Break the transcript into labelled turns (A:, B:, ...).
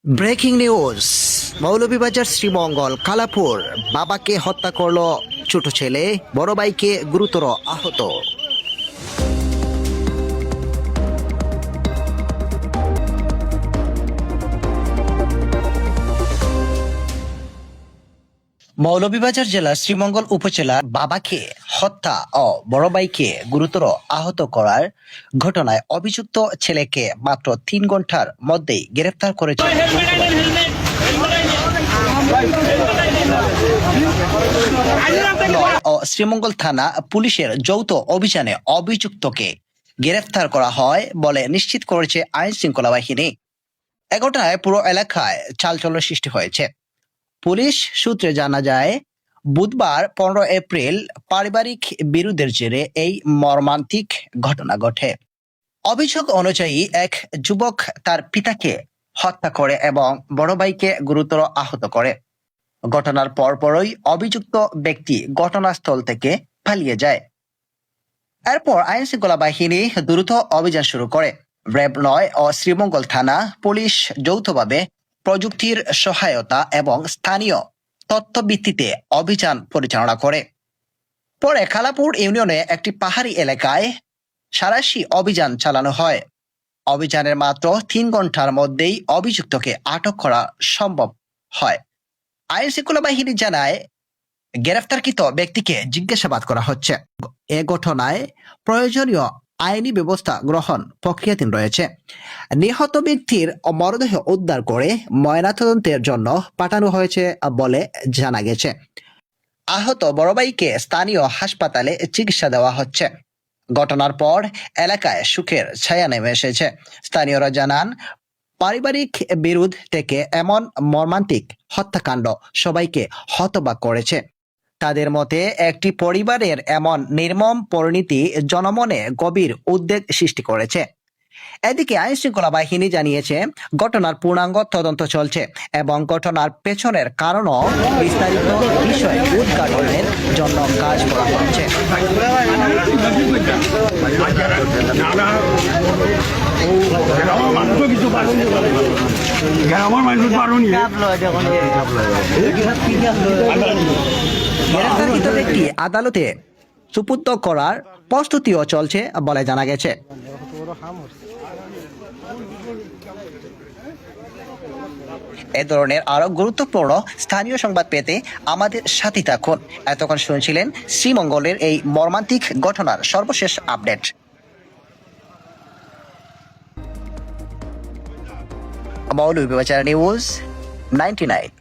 A: Breaking news. Moulvibazar Sreemangal Kalapur বাবাকে হত্যা করল ছোট ছেলে, বড় ভাইকে গুরুতর আহত। মৌলভীবাজার জেলার শ্রীমঙ্গল উপজেলার বাবাকে হত্যা ও বড় ভাইকে গুরুতর আহত করার ঘটনায় অভিযুক্ত ছেলেকে মাত্র 3 ঘন্টার মধ্যেই গ্রেফতার করেছে ও শ্রীমঙ্গল থানা পুলিশের যৌথ অভিযানে অভিযুক্তকে গ্রেফতার করা হয় বলে নিশ্চিত করেছে আইন শৃঙ্খলা বাহিনী। এ ঘটনায় পুরো এলাকায় চাঞ্চল্য সৃষ্টি হয়েছে। পুলিশ সূত্রে জানা যায়, বুধবার 15 এপ্রিল পারিবারিক বিরোধের জেরে এই মর্মান্তিক ঘটনা ঘটে। অভিযোগ অনুযায়ী এক যুবক তার পিতাকে হত্যা করে এবং বড় ভাইকে গুরুতর আহত করে। ঘটনার পরপরই অভিযুক্ত ব্যক্তি ঘটনাস্থল থেকে পালিয়ে যায়। এরপর আইন শৃঙ্খলা বাহিনী দ্রুত অভিযান শুরু করে। র্যাব 9 ও শ্রীমঙ্গল থানা পুলিশ যৌথভাবে প্রযুক্তির সহায়তা এবং স্থানীয় তথ্য ভিত্তিতে অভিযান পরিচালনা করে। পরে কালাপুর ইউনিয়নে একটি পাহাড়ি এলাকায় সাঁড়াশি অভিযান চালানো হয়। অভিযানের মাত্র 3 ঘন্টার মধ্যেই অভিযুক্তকে আটক করা সম্ভব হয়। আইন শৃঙ্খলা বাহিনী জানায়, গ্রেফতারকৃত ব্যক্তিকে জিজ্ঞাসাবাদ করা হচ্ছে। এ ঘটনায় প্রয়োজনীয় আইনি ব্যবস্থা গ্রহণ প্রক্রিয়াধীন রয়েছে। নিহত ব্যক্তির মরদেহ উদ্ধার করে ময়নাতদন্তের জন্য পাঠানো হয়েছে বলে জানা গেছে। আহত বড় ভাইকে স্থানীয় হাসপাতালে চিকিৎসা দেওয়া হচ্ছে। ঘটনার পর এলাকায় শোকের ছায়া নেমে এসেছে। স্থানীয়রা জানান, পারিবারিক বিরোধ থেকে এমন মর্মান্তিক হত্যাকাণ্ড সবাইকে হতবাক করেছে। তাদের মতে একটি পরিবারের এমন নির্মম পরিণতি জনমনে গভীর উদ্বেগ সৃষ্টি করেছে। এদিকে আইন শৃঙ্খলা বাহিনী জানিয়েছে, ঘটনার পূর্ণাঙ্গ তদন্ত চলছে এবং ঘটনার পেছনের কারণও বিস্তারিত বিষয় উদ্ঘাটনের জন্য কাজ করা হচ্ছে। গ্রেফতারকৃত ব্যক্তি আদালতে সুপুর্দ করার প্রস্তুতিও চলছে বলে জানা গেছে। এ ধরনের আরো গুরুত্বপূর্ণ স্থানীয় সংবাদ পেতে আমাদের সাথে থাকুন। এতক্ষণ শুনছিলেন শ্রীমঙ্গলের এই মর্মান্তিক ঘটনার সর্বশেষ আপডেট। মৌলভীবাজার নিউজ 99।